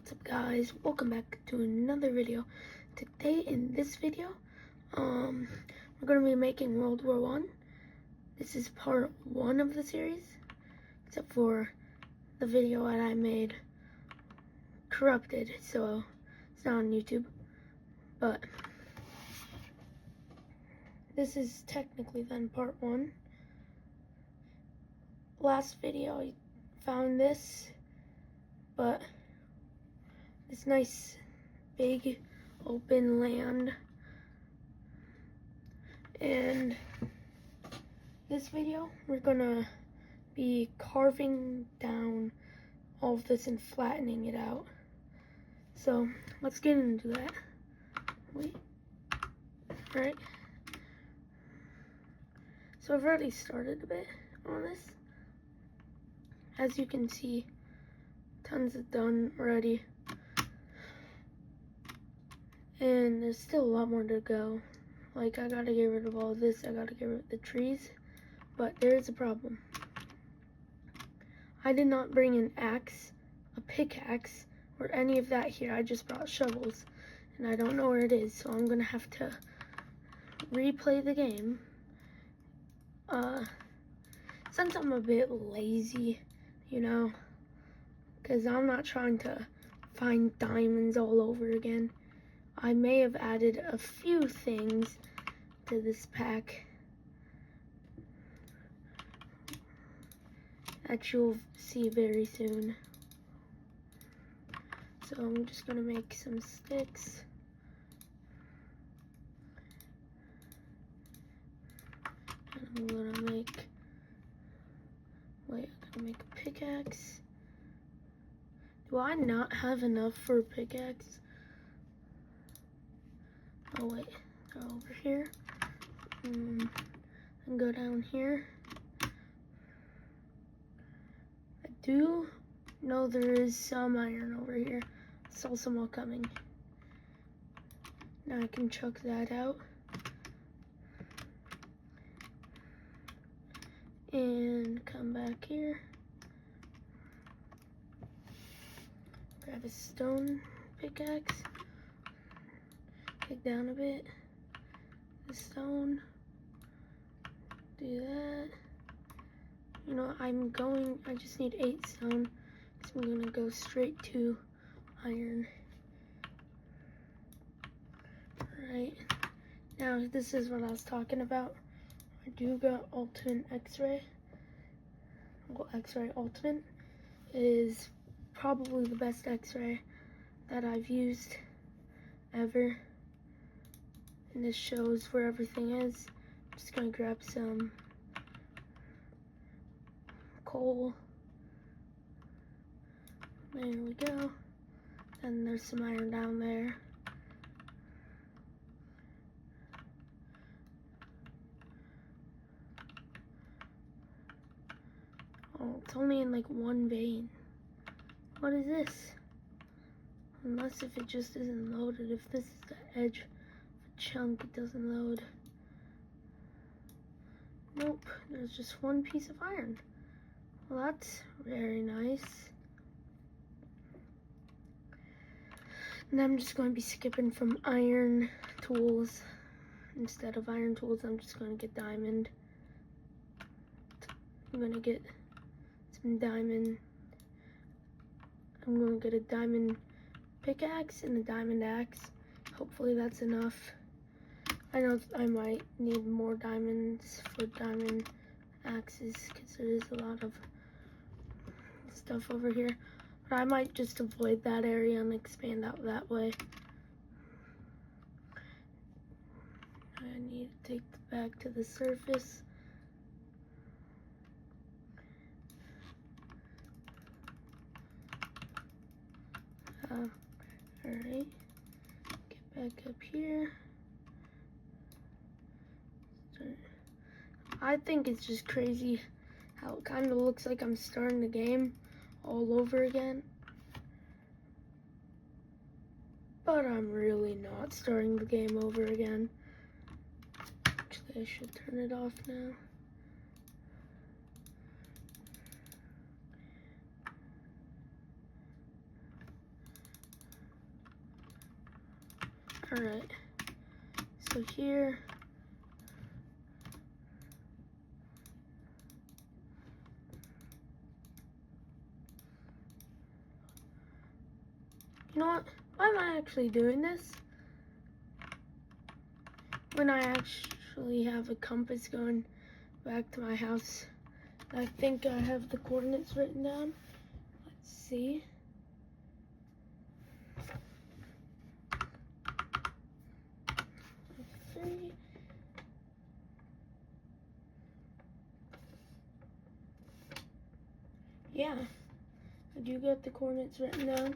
What's up, guys? Welcome back to another video. Today in this video, we're going to be making World War One. This is part 1 of the series, except for the video that I made corrupted, so it's not on YouTube. But this is technically then part 1. Last video I found this, but this nice big open land, and this video we're gonna be carving down all of this and flattening it out. So let's get into that. Right, so I've already started a bit on this. As you can see, tons of done already. And there's still a lot more to go. Like, I gotta get rid of all this, I gotta get rid of the trees. But there is a problem. I did not bring an axe, a pickaxe, or any of that here. I just brought shovels. And I don't know where it is, so I'm gonna have to replay the game. Since I'm a bit lazy, you know, because I'm not trying to find diamonds all over again. I may have added a few things to this pack that you'll see very soon. So I'm just gonna make some sticks. And I'm gonna make, I'm gonna make a pickaxe. Do I not have enough for a pickaxe? Oh wait, go over here and go down here. I do know there is some iron over here. I saw some more coming. Now I can chuck that out. And come back here. Grab a stone pickaxe. Take down a bit, the stone, do that. You know, I just need 8 stone, so I'm gonna go straight to iron. Right, now this is what I was talking about. I do got Ultimate X-Ray. Well, X-Ray Ultimate is probably the best X-Ray that I've used ever. And this shows where everything is. I'm just gonna grab some coal. There we go. And there's some iron down there. Oh, it's only in like one vein. What is this? Unless if it just isn't loaded. If this is the edge chunk, it doesn't load. Nope, there's just one piece of iron. Well, that's very nice. And I'm just going to be skipping from iron tools. Instead of iron tools, I'm just going to get diamond. I'm going to get some diamond. I'm going to get a diamond pickaxe and a diamond axe. Hopefully that's enough. I know I might need more diamonds for diamond axes because there is a lot of stuff over here. But I might just avoid that area and expand out that way. I need to take it back to the surface. Alright, get back up here. I think it's just crazy how it kind of looks like I'm starting the game all over again. But I'm really not starting the game over again. Actually, I should turn it off now. Alright, so here, you know what, why am I actually doing this when I actually have a compass going back to my house? I think I have the coordinates written down. Let's see. Yeah, I do got the coordinates written down.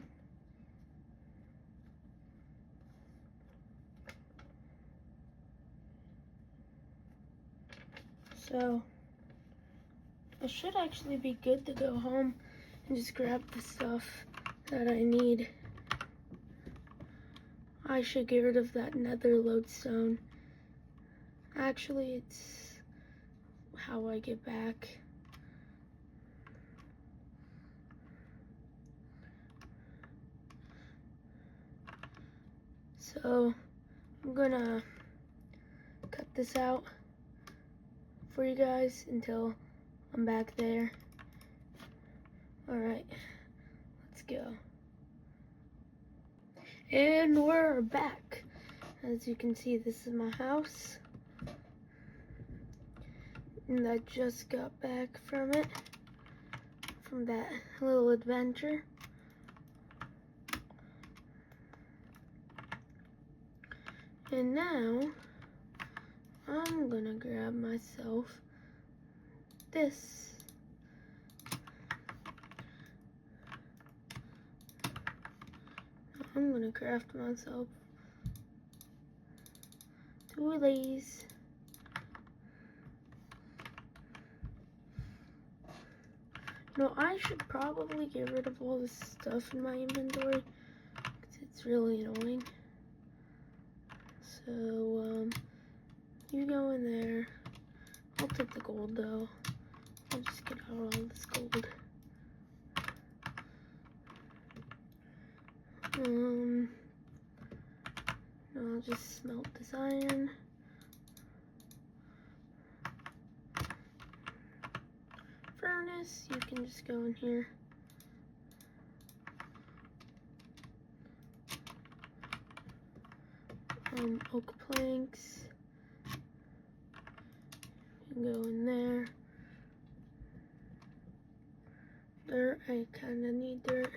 So, I should actually be good to go home and just grab the stuff that I need. I should get rid of that nether lodestone. Actually, it's how I get back. So, I'm gonna cut this out for you guys until I'm back there. Alright, let's go. And we're back. As you can see, this is my house. And I just got back from it, from that little adventure. And now, I'm gonna grab myself this. I'm gonna craft myself 2 of these. No, I should probably get rid of all this stuff in my inventory because it's really annoying. So, you go in there. I'll take the gold though. I'll just get out all this gold. I'll just smelt this iron. Furnace, you can just go in here. Oak planks. You can go in there. Dirt, I kinda need dirt.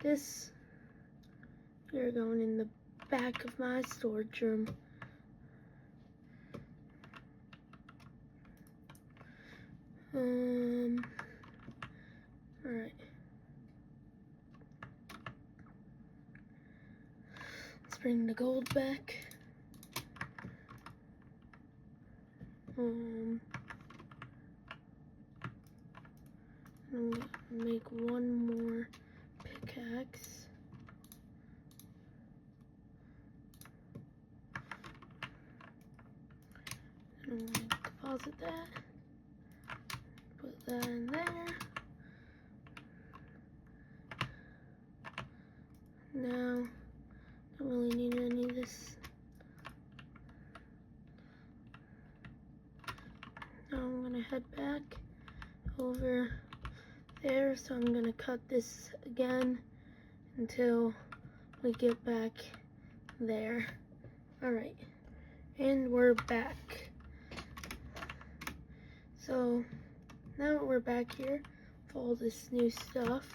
This, you're going in the back of my storage room. Alright. Let's bring the gold back. I'm gonna make one more pickaxe. I'm gonna deposit that. Put that in there. Now, don't really need any of this. Now I'm gonna head back over there, so I'm gonna cut this again until we get back there. Alright, and we're back. So now we're back here with all this new stuff.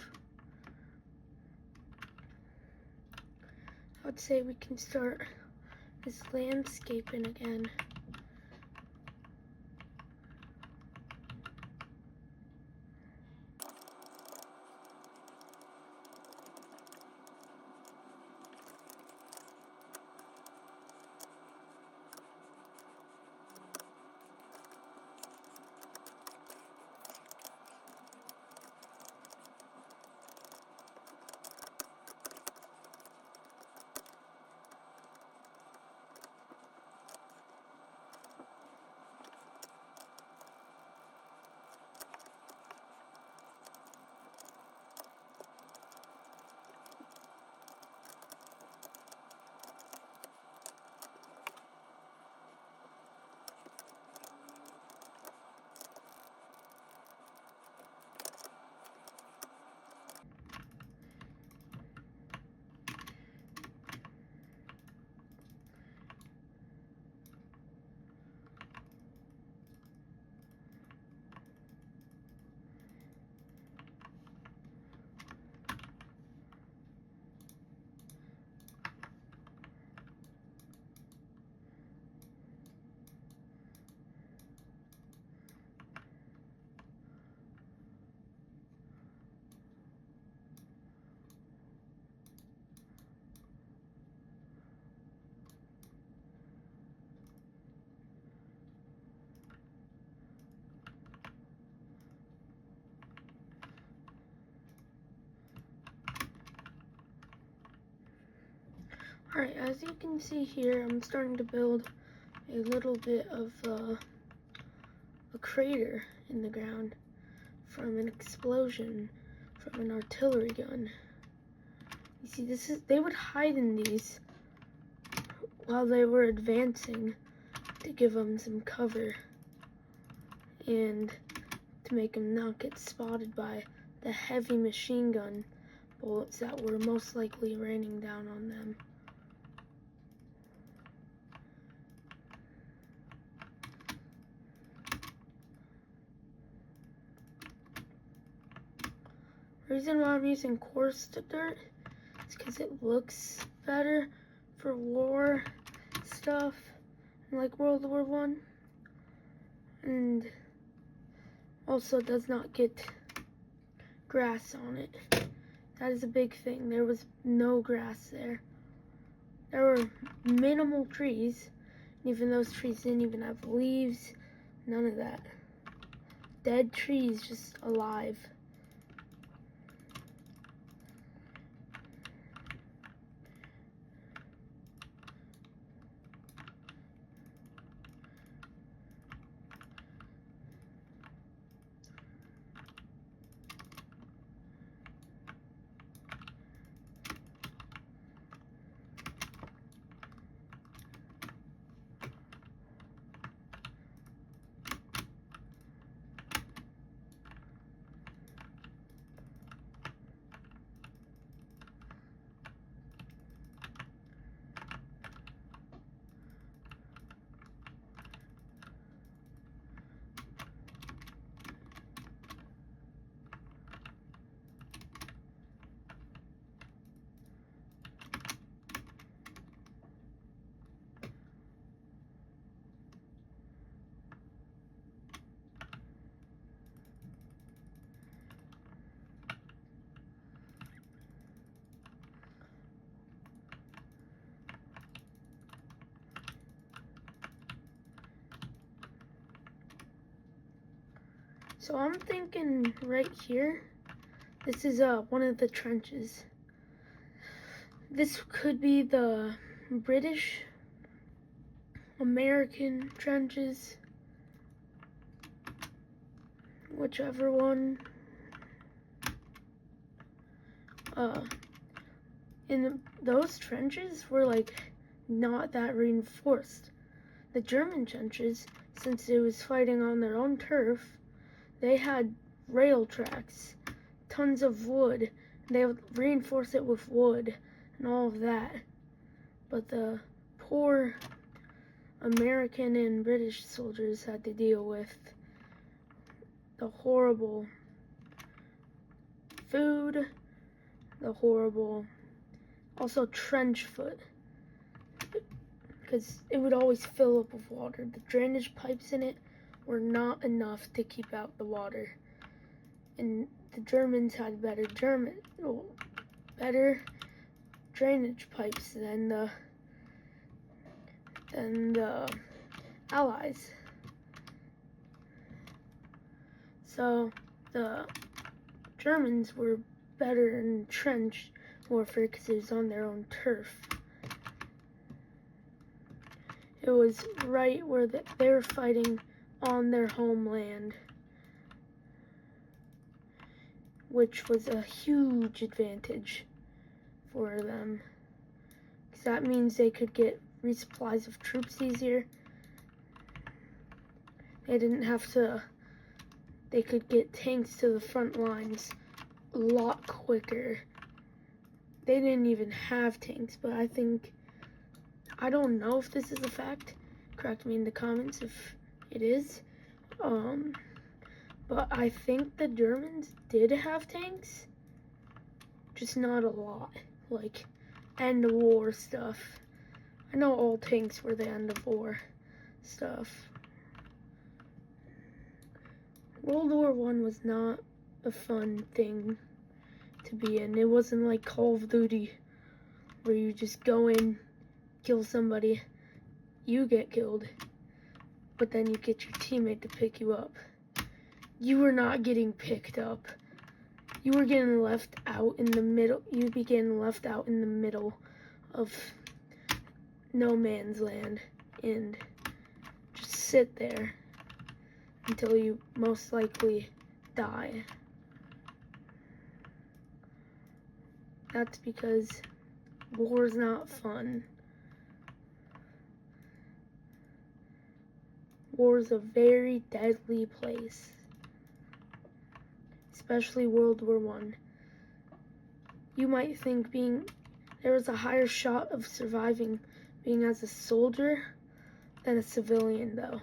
I would say we can start this landscaping again. Alright, as you can see here, I'm starting to build a little bit of a crater in the ground from an explosion from an artillery gun. You see, they would hide in these while they were advancing to give them some cover and to make them not get spotted by the heavy machine gun bullets that were most likely raining down on them. The reason why I'm using coarse dirt is because it looks better for war stuff, like World War I, and also does not get grass on it. That is a big thing. There was no grass there. There were minimal trees, and even those trees didn't even have leaves, none of that. Dead trees, just alive. So I'm thinking right here, this is one of the trenches. This could be the British, American trenches, whichever one. And those trenches were like not that reinforced. The German trenches, since it was fighting on their own turf, they had rail tracks, tons of wood. They would reinforce it with wood and all of that. But the poor American and British soldiers had to deal with the horrible food, the horrible, also trench foot, because it would always fill up with water. The drainage pipes in it were not enough to keep out the water, and the Germans had better drainage pipes than the Allies. So the Germans were better in trench warfare because it was on their own turf. It was right where they were fighting on their homeland, which was a huge advantage for them, because that means they could get resupplies of troops easier. They could get tanks to the front lines a lot quicker. They didn't even have tanks, but I don't know if this is a fact. Correct me in the comments if it is. But I think the Germans did have tanks, just not a lot, like end of war stuff. I know all tanks were the end of war stuff. World War I was not a fun thing to be in. It wasn't like Call of Duty, where you just go in, kill somebody, you get killed, but then you get your teammate to pick you up. You were not getting picked up. You were getting left out in the middle. You'd be getting left out in the middle of no man's land and just sit there until you most likely die. That's because war's not fun. War is a very deadly place, especially World War I. You might think there was a higher shot of surviving being as a soldier than a civilian, though.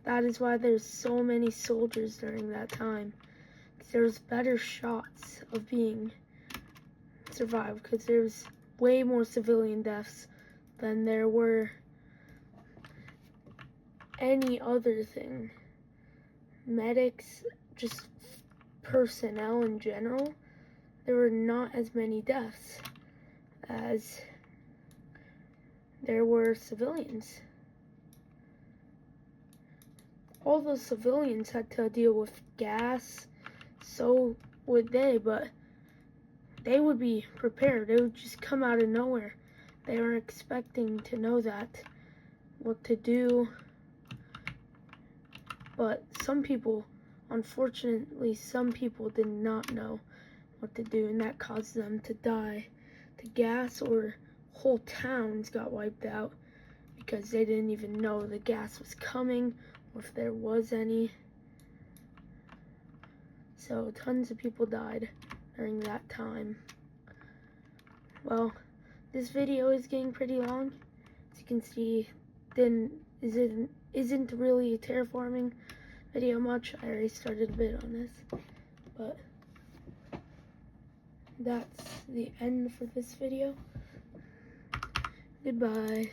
That is why there's so many soldiers during that time. There's better shots of being survived because there's way more civilian deaths than there were any other thing. Medics, just personnel in general, there were not as many deaths as there were civilians. All those civilians had to deal with gas, so would they, but they would be prepared. It would just come out of nowhere. They weren't expecting to know that, what to do. But some people, unfortunately, some people did not know what to do, and that caused them to die to gas, or whole towns got wiped out because they didn't even know the gas was coming or if there was any. So tons of people died during that time. Well, this video is getting pretty long. As you can see, isn't really a terraforming video much. I already started a bit on this, but that's the end for this video. Goodbye.